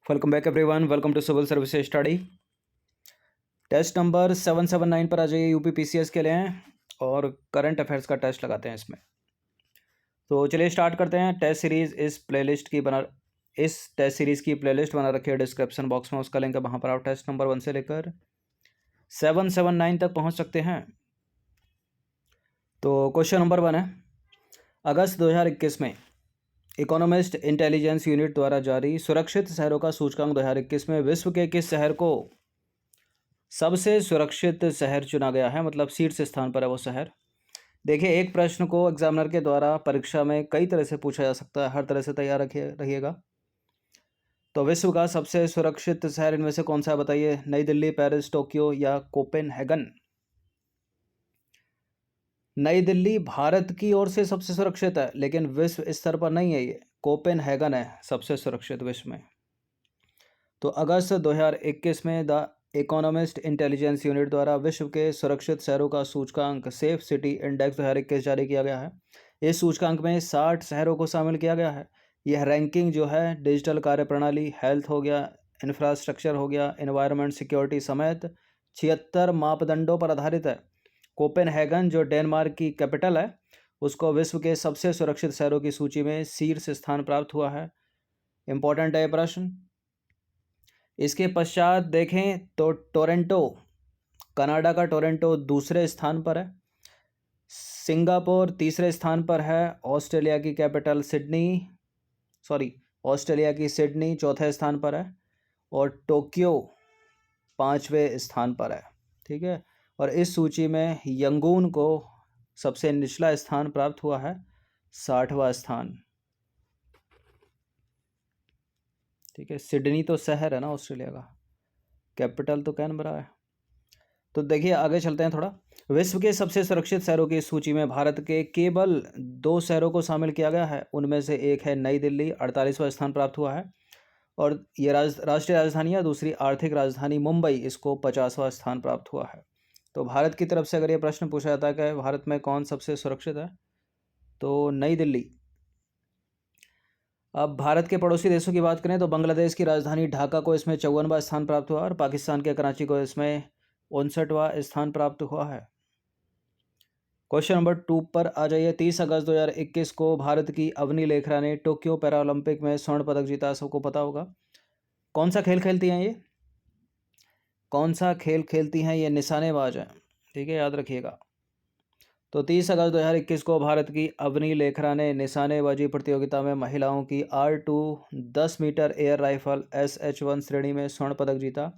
Welcome back everyone, welcome to civil service study. Test number 779 पर आ जाइए। UP PCS के लिए हैं और करंट अफेयर्स का टेस्ट लगाते हैं इसमें। तो चलिए स्टार्ट करते हैं। टेस्ट सीरीज़ इस टेस्ट सीरीज़ की प्लेलिस्ट बना रखी है डिस्क्रिप्शन बॉक्स में, उसका लिंक है, वहाँ पर आप टेस्ट नंबर 1 से लेकर 779 तक पहुँच सकते हैं। तो क्वेश्चन नंबर 1 है, अगस्त 2021 में इकोनॉमिस्ट इंटेलिजेंस यूनिट द्वारा जारी सुरक्षित शहरों का सूचकांक 2021 में विश्व के किस शहर को सबसे सुरक्षित शहर चुना गया है, मतलब शीर्ष स्थान पर है वो शहर। देखिए, एक प्रश्न को एग्जामिनर के द्वारा परीक्षा में कई तरह से पूछा जा सकता है, हर तरह से तैयार रहिएगा। तो विश्व का सबसे सुरक्षित शहर इनमें से कौन सा है बताइए? नई दिल्ली, पेरिस, टोक्यो या कोपेनहेगन? नई दिल्ली भारत की ओर से सबसे सुरक्षित है, लेकिन विश्व स्तर पर नहीं है। ये कोपेनहेगन है सबसे सुरक्षित विश्व में। तो अगस्त 2021 में द इकोनॉमिस्ट इंटेलिजेंस यूनिट द्वारा विश्व के सुरक्षित शहरों का सूचकांक सेफ सिटी इंडेक्स 2021 जारी किया गया है। इस सूचकांक में 60 शहरों को शामिल किया गया है। यह रैंकिंग जो है डिजिटल कार्यप्रणाली, हेल्थ हो गया, इंफ्रास्ट्रक्चर हो गया, एनवायरनमेंट, सिक्योरिटी समेत 76 मापदंडों पर आधारित है। कोपेनहेगन जो डेनमार्क की कैपिटल है, उसको विश्व के सबसे सुरक्षित शहरों की सूची में शीर्ष स्थान प्राप्त हुआ है। इंपॉर्टेंट है प्रश्न। इसके पश्चात देखें तो टोरंटो, कनाडा का टोरंटो दूसरे स्थान पर है। सिंगापुर तीसरे स्थान पर है। ऑस्ट्रेलिया की सिडनी चौथे स्थान पर है और टोक्यो 5वें स्थान पर है। ठीक है, और इस सूची में यंगून को सबसे निचला स्थान प्राप्त हुआ है, 60वां स्थान। ठीक है, सिडनी तो शहर है ना ऑस्ट्रेलिया का, कैपिटल तो कैनबरा है। तो देखिए आगे चलते हैं थोड़ा। विश्व के सबसे सुरक्षित शहरों की सूची में भारत के केवल 2 शहरों को शामिल किया गया है। उनमें से एक है नई दिल्ली, 48वां स्थान प्राप्त हुआ है, और ये राष्ट्रीय राजधानी या दूसरी आर्थिक राजधानी मुंबई, इसको 50वां स्थान प्राप्त हुआ है। तो भारत की तरफ से अगर ये प्रश्न पूछा जाता है कि भारत में कौन सबसे सुरक्षित है, तो नई दिल्ली। अब भारत के पड़ोसी देशों की बात करें तो बांग्लादेश की राजधानी ढाका को इसमें 54वां स्थान प्राप्त हुआ और पाकिस्तान के कराची को इसमें 59वां स्थान प्राप्त हुआ है। क्वेश्चन नंबर 2 पर आ जाइए। 30 अगस्त 2021 को भारत की अवनी लेखरा ने टोक्यो पैरालंपिक में स्वर्ण पदक जीता, सबको पता होगा। कौन सा खेल खेलती हैं ये? कौन सा खेल खेलती हैं ये? निशानेबाज हैं। ठीक है, याद रखिएगा। तो 30 अगस्त 2021 को भारत की अवनी लेखरा ने निशानेबाजी प्रतियोगिता में महिलाओं की R2 10 metre air rifle SH1 श्रेणी में स्वर्ण पदक जीता,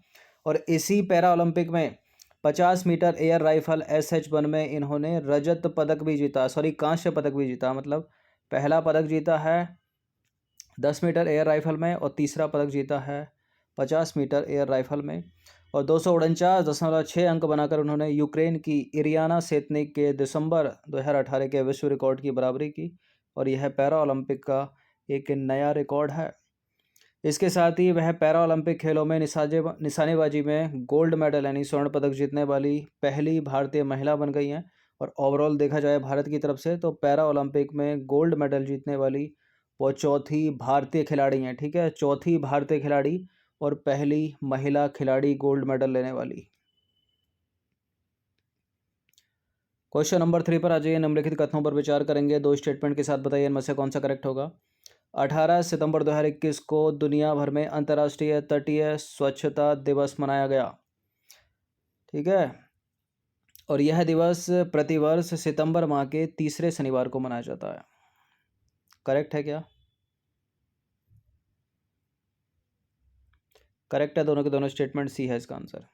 और इसी पैरा ओलंपिक में 50 मीटर एयर राइफल SH1 में इन्होंने रजत पदक भी जीता, कांस्य पदक भी जीता। मतलब पहला पदक जीता है 10 मीटर एयर राइफल में और तीसरा पदक जीता है 50 मीटर एयर राइफल में, और 249.6 अंक बनाकर उन्होंने यूक्रेन की इरियाना सेतनिक के दिसंबर 2018 के विश्व रिकॉर्ड की बराबरी की, और यह पैरा ओलंपिक का एक नया रिकॉर्ड है। इसके साथ ही वह पैरा ओलंपिक खेलों में निशानेबाजी में गोल्ड मेडल यानी स्वर्ण पदक जीतने वाली पहली भारतीय महिला बन गई हैं। और ओवरऑल देखा जाए भारत की तरफ से तो पैरा ओलंपिक में गोल्ड मेडल जीतने वाली वो चौथी भारतीय खिलाड़ी हैं। ठीक है, चौथी भारतीय खिलाड़ी और पहली महिला खिलाड़ी गोल्ड मेडल लेने वाली। क्वेश्चन नंबर 3 पर आ जाइए। निम्नलिखित कथनों पर विचार करेंगे, 2 स्टेटमेंट के साथ बताइए इनमें से कौन सा करेक्ट होगा। 18 सितंबर 2021 को दुनिया भर में अंतर्राष्ट्रीय तटीय स्वच्छता दिवस मनाया गया। ठीक है, और यह दिवस प्रतिवर्ष सितंबर माह के तीसरे शनिवार को मनाया जाता है। करेक्ट है क्या? करेक्ट है, दोनों के दोनों स्टेटमेंट, सी है इसका आंसर।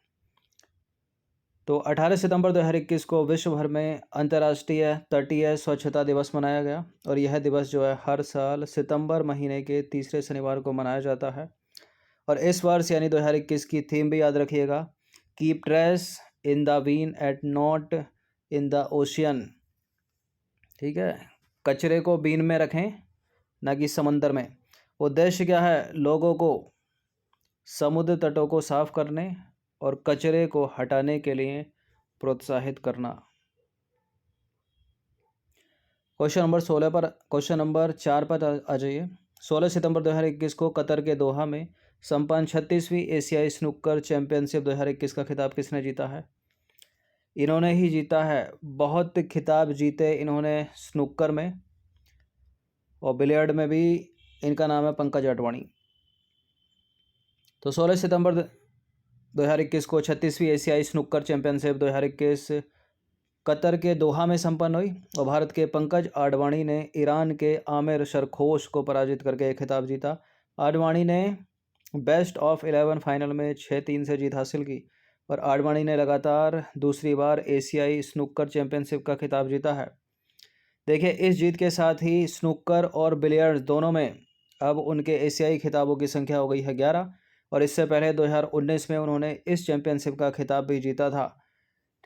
तो 18 सितंबर 2021 को विश्व भर में अंतर्राष्ट्रीय तटीय स्वच्छता दिवस मनाया गया, और यह दिवस जो है हर साल सितंबर महीने के तीसरे शनिवार को मनाया जाता है। और इस वर्ष यानी 2021 की थीम भी याद रखिएगा, keep trash in the bin at not in the ocean. ठीक है, कचरे को बीन में रखें, ना कि समंदर में। उद्देश्य क्या है? लोगों को समुद्र तटों को साफ करने और कचरे को हटाने के लिए प्रोत्साहित करना। क्वेश्चन नंबर 4 पर आ जाइए। 16 सितंबर 2021 को कतर के दोहा में संपन्न 36वीं एशियाई स्नूकर चैंपियनशिप 2021 का खिताब किसने जीता है? इन्होंने ही जीता है। बहुत खिताब जीते इन्होंने स्नूकर में, और बिलियर्ड में भी इनका नाम है पंकज अडवाणी। तो 16 सितंबर 2021 को 36वीं एशियाई स्नूकर चैंपियनशिप 2021 कतर के दोहा में संपन्न हुई, और भारत के पंकज आडवाणी ने ईरान के आमिर सरखोश को पराजित करके खिताब जीता। आडवाणी ने बेस्ट ऑफ 11 फाइनल में 6-3 से जीत हासिल की, और आडवाणी ने लगातार दूसरी बार एशियाई स्नूकर चैंपियनशिप का खिताब जीता है। देखिए, इस जीत के साथ ही स्नूकर और बिलियर्ड्स दोनों में अब उनके एशियाई खिताबों की संख्या हो गई है 11, और इससे पहले 2019 में उन्होंने इस चैंपियनशिप का खिताब भी जीता था।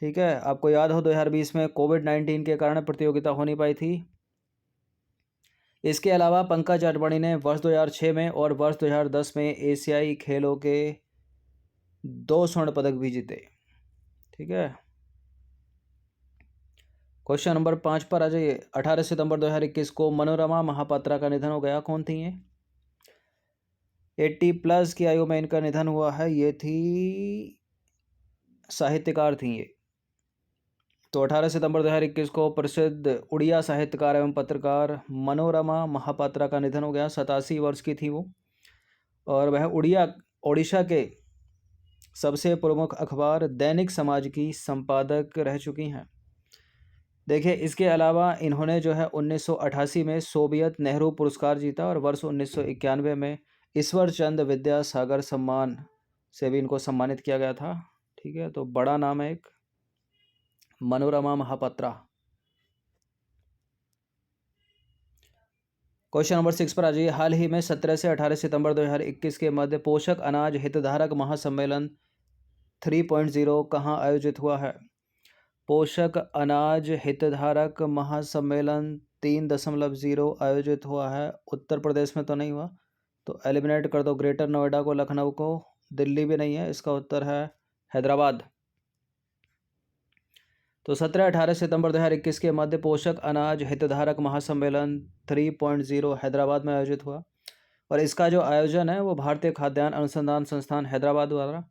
ठीक है, आपको याद हो 2020 में कोविड-19 के कारण प्रतियोगिता हो नहीं पाई थी। इसके अलावा पंकज अडवाणी ने वर्ष 2006 में और वर्ष 2010 में एशियाई खेलों के 2 स्वर्ण पदक भी जीते। ठीक है, क्वेश्चन नंबर 5 पर आ जाइए। 18 सितंबर 2021 को मनोरमा महापात्रा का निधन हो गया। कौन थी ये? 80+ की आयु में इनका निधन हुआ है। ये थी साहित्यकार थी ये। तो 18 सितंबर 2021 को प्रसिद्ध उड़िया साहित्यकार एवं पत्रकार मनोरमा महापात्रा का निधन हो गया। 87 वर्ष की थी वो, और वह उड़ीसा के सबसे प्रमुख अखबार दैनिक समाज की संपादक रह चुकी हैं। देखिए, इसके अलावा इन्होंने जो है 1988 में सोवियत नेहरू पुरस्कार जीता, और वर्ष 1991 में ईश्वर चंद विद्यासागर सम्मान से भी इनको सम्मानित किया गया था। ठीक है, तो बड़ा नाम है एक, मनोरमा महापात्रा। क्वेश्चन नंबर 6 पर आ जाइए। हाल ही में 17 से 18 सितंबर 2021 के मध्य पोषक अनाज हितधारक महासम्मेलन 3.0 कहाँ आयोजित हुआ है? पोषक अनाज हितधारक महासम्मेलन 3.0 आयोजित हुआ है। उत्तर प्रदेश में तो नहीं हुआ, तो एलिमिनेट कर दो ग्रेटर नोएडा को, लखनऊ को, दिल्ली भी नहीं है। इसका उत्तर है हैदराबाद। तो 17-18 सितंबर 2021 के मध्य पोषक अनाज हितधारक महासम्मेलन 3.0 हैदराबाद में आयोजित हुआ, और इसका जो आयोजन है वो भारतीय खाद्यान्न अनुसंधान संस्थान हैदराबाद द्वारा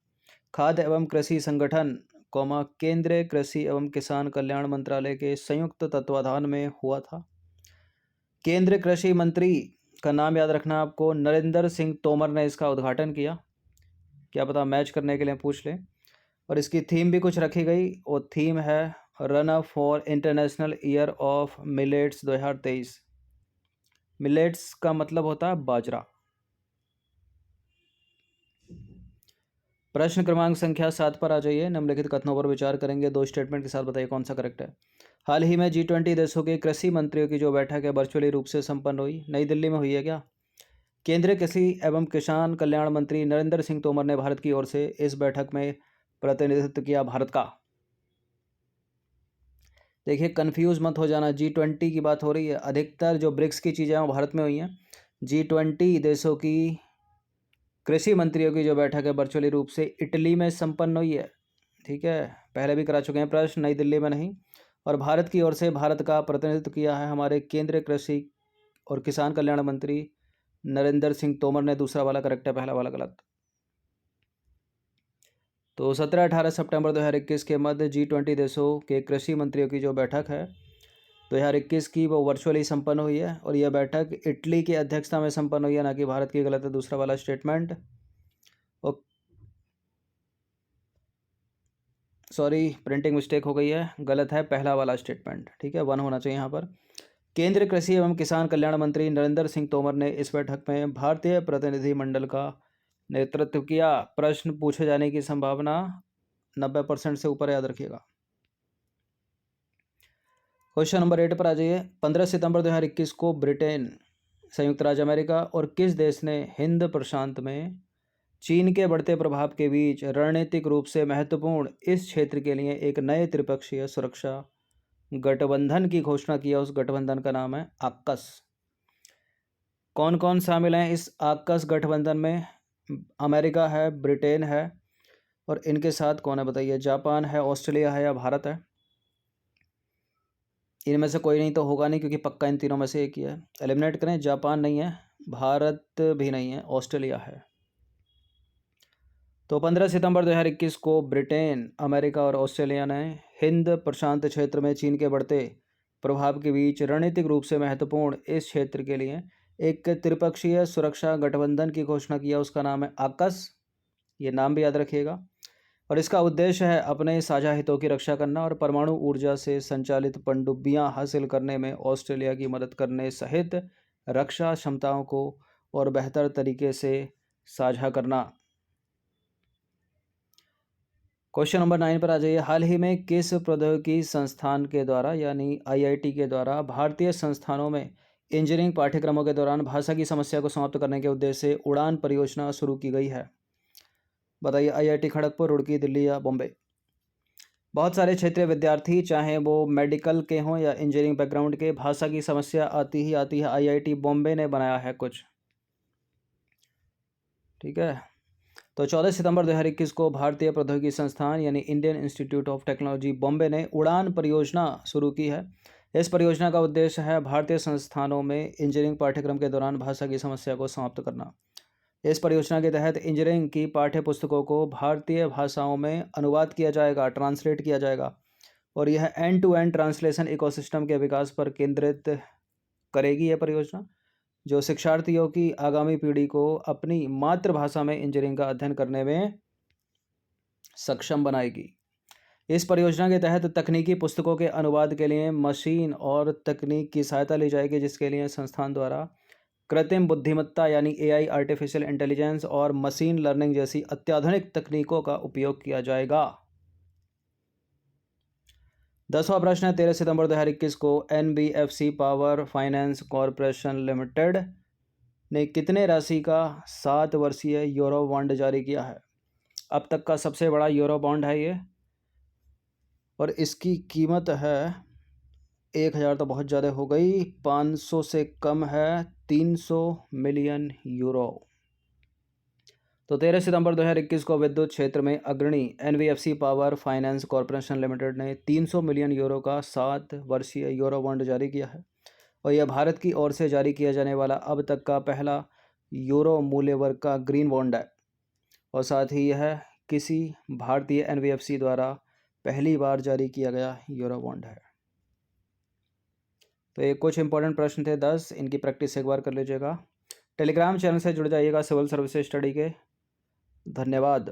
खाद्य एवं कृषि संगठन केंद्रीय कृषि एवं किसान कल्याण मंत्रालय के संयुक्त तत्वाधान में हुआ था। केंद्रीय कृषि मंत्री का नाम याद रखना आपको, नरेंद्र सिंह तोमर ने इसका उद्घाटन किया। क्या पता मैच करने के लिए पूछ लें। और इसकी थीम भी कुछ रखी गई, और थीम है run up for international year of millets 2023। Millets का मतलब होता है बाजरा। प्रश्न क्रमांक संख्या 7 पर आ जाइए। निम्नलिखित कथनों पर विचार करेंगे। 2 स्टेटमेंट के साथ बताइए कौन सा करेक्ट है। हाल ही में G20 देशों के कृषि मंत्रियों की जो बैठक है वर्चुअली रूप से संपन्न हुई। नई दिल्ली में हुई है क्या? केंद्रीय कृषि एवं किसान कल्याण मंत्री नरेंद्र सिंह तोमर ने भारत की ओर से इस बैठक में प्रतिनिधित्व किया भारत का। देखिए, कंफ्यूज मत हो जाना, G20 की बात हो रही है। अधिकतर जो ब्रिक्स की चीज़ें हैं वो भारत में हुई हैं। G20 देशों की कृषि मंत्रियों की जो बैठक है वर्चुअली रूप से इटली में संपन्न हुई है। ठीक है, पहले भी करा चुके हैं प्रश्न, नई दिल्ली में नहीं। और भारत की ओर से भारत का प्रतिनिधित्व किया है हमारे केंद्रीय कृषि और किसान कल्याण मंत्री नरेंद्र सिंह तोमर ने। दूसरा वाला करेक्ट है, पहला वाला गलत। तो 17-18 सितंबर 2021 के मध्य G20 देशों के कृषि मंत्रियों की जो बैठक है 2021 की, वो वर्चुअली संपन्न हुई है, और यह बैठक इटली की अध्यक्षता में संपन्न हुई है, ना कि भारत की। गलत है दूसरा वाला स्टेटमेंट। और सॉरी, प्रिंटिंग मिस्टेक हो गई है, गलत है पहला वाला स्टेटमेंट। ठीक है, 1 होना चाहिए यहाँ पर। केंद्रीय कृषि एवं किसान कल्याण मंत्री नरेंद्र सिंह तोमर ने इस बैठक में भारतीय प्रतिनिधिमंडल का नेतृत्व किया। प्रश्न पूछे जाने की संभावना 90% से ऊपर, याद रखिएगा। क्वेश्चन नंबर 8 पर आ जाइए। 15 सितंबर 2021 को ब्रिटेन, संयुक्त राज्य अमेरिका और किस देश ने हिंद प्रशांत में चीन के बढ़ते प्रभाव के बीच रणनीतिक रूप से महत्वपूर्ण इस क्षेत्र के लिए एक नए त्रिपक्षीय सुरक्षा गठबंधन की घोषणा की है? उस गठबंधन का नाम है आक्कस। कौन कौन शामिल हैं इस आक्कस गठबंधन में? अमेरिका है, ब्रिटेन है, और इनके साथ कौन है बताइए? जापान है, ऑस्ट्रेलिया है, या भारत है? इनमें से कोई नहीं तो होगा नहीं, क्योंकि पक्का इन तीनों में से एक ही है। एलिमिनेट करें। जापान नहीं है, भारत भी नहीं है, ऑस्ट्रेलिया है। तो 15 सितंबर 2021 को ब्रिटेन, अमेरिका और ऑस्ट्रेलिया ने हिंद प्रशांत क्षेत्र में चीन के बढ़ते प्रभाव के बीच रणनीतिक रूप से महत्वपूर्ण इस क्षेत्र के लिए एक त्रिपक्षीय सुरक्षा गठबंधन की घोषणा किया। उसका नाम है आकस। ये नाम भी याद रखिएगा। और इसका उद्देश्य है अपने साझा हितों की रक्षा करना और परमाणु ऊर्जा से संचालित पनडुब्बियां हासिल करने में ऑस्ट्रेलिया की मदद करने सहित रक्षा क्षमताओं को और बेहतर तरीके से साझा करना। क्वेश्चन नंबर 9 पर आ जाइए। हाल ही में किस प्रौद्योगिकी संस्थान के द्वारा यानी आईआईटी के द्वारा भारतीय संस्थानों में इंजीनियरिंग पाठ्यक्रमों के दौरान भाषा की समस्या को समाप्त करने के उद्देश्य से उड़ान परियोजना शुरू की गई है? बताइए। आईआईटी खड़गपुर, रुड़की, दिल्ली या बॉम्बे? बहुत सारे क्षेत्रीय विद्यार्थी चाहे वो मेडिकल के हों या इंजीनियरिंग बैकग्राउंड के, भाषा की समस्या आती ही आती है। आईआईटी बॉम्बे ने बनाया है कुछ, ठीक है। तो 14 सितंबर 2021 को भारतीय प्रौद्योगिकी संस्थान यानी Indian institute of technology Bombay ने उड़ान परियोजना शुरू की है। इस परियोजना का उद्देश्य है भारतीय संस्थानों में इंजीनियरिंग पाठ्यक्रम के दौरान भाषा की समस्या को समाप्त करना। इस परियोजना के तहत इंजीनियरिंग की पाठ्य पुस्तकों को भारतीय भाषाओं में अनुवाद किया जाएगा, ट्रांसलेट किया जाएगा, और यह end to end translation ecosystem के विकास पर केंद्रित करेगी। यह परियोजना जो शिक्षार्थियों की आगामी पीढ़ी को अपनी मातृभाषा में इंजीनियरिंग का अध्ययन करने में सक्षम बनाएगी। इस परियोजना के तहत तकनीकी पुस्तकों के अनुवाद के लिए मशीन और तकनीक की सहायता ली जाएगी, जिसके लिए संस्थान द्वारा कृत्रिम बुद्धिमत्ता यानी एआई, आर्टिफिशियल इंटेलिजेंस और मशीन लर्निंग जैसी अत्याधुनिक तकनीकों का उपयोग किया जाएगा। 10वां प्रश्न है। 13 सितंबर 2021 को NBFC power finance corporation limited ने कितने राशि का 7 वर्षीय यूरो बॉन्ड जारी किया है? अब तक का सबसे बड़ा यूरो बॉन्ड है ये, और इसकी कीमत है 1000 तो बहुत ज़्यादा हो गई, 500 से कम है, 300 मिलियन यूरो। तो 13 सितंबर 2021 को विद्युत क्षेत्र में अग्रणी NBFC power finance corporation limited ने 300 मिलियन यूरो का 7 वर्षीय यूरो बॉन्ड जारी किया है, और यह भारत की ओर से जारी किया जाने वाला अब तक का पहला यूरो मूल्य वर्ग का ग्रीन बॉन्ड है, और साथ ही यह किसी भारतीय एनबीएफसी द्वारा पहली बार जारी किया गया यूरो बॉन्ड है। तो ये कुछ इंपॉर्टेंट प्रश्न थे 10, इनकी प्रैक्टिस एक बार कर लीजिएगा। टेलीग्राम चैनल से जुड़ जाइएगा सिविल सर्विसेज स्टडी के। धन्यवाद।